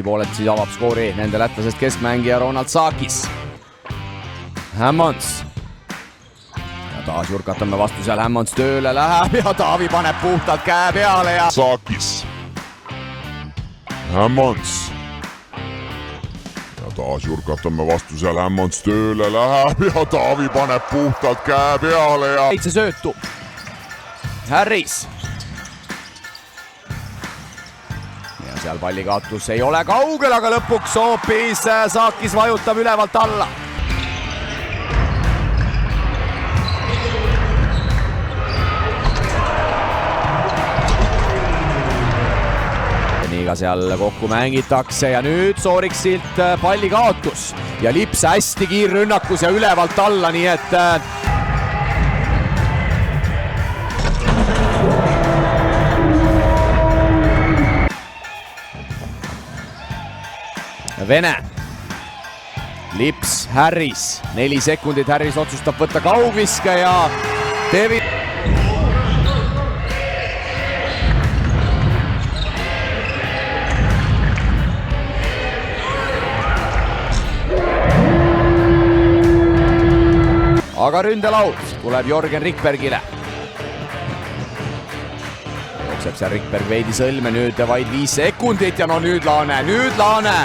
Läti poolelt siis avab skoori nende lätlasest keskmängija Ronald Sakis. Hammonds. Ja taas jurkatame vastu seal, Hammonds tööle läheb ja Taavi paneb puhtalt käe peale ja... Sakis. Hammonds. Ja taas jurkatame vastu seal, Hammonds tööle läheb ja Taavi paneb puhtalt käe peale ja... Seitse söötu. Harris. Ja seal pallikaotus ei ole kaugel, aga lõpuks hoopis Sakis vajutab ülevalt alla. Nii ka seal kokku mängitakse ja nüüd Sooriksilt pallikaotus ja Lips hästi kiirrünnakus ja ülevalt alla, nii et Vene. Lips, Harris, 4 sekundit, Harris otsustab võtta kaugviske ja Devi. Aga ründelaud tuleb Jörgen Rikbergile. Jookseb seal Rikberg veidi sõlme, nüüd vaid 5 sekundit ja no nüüd Laane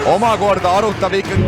omakorda arutab ikkagi.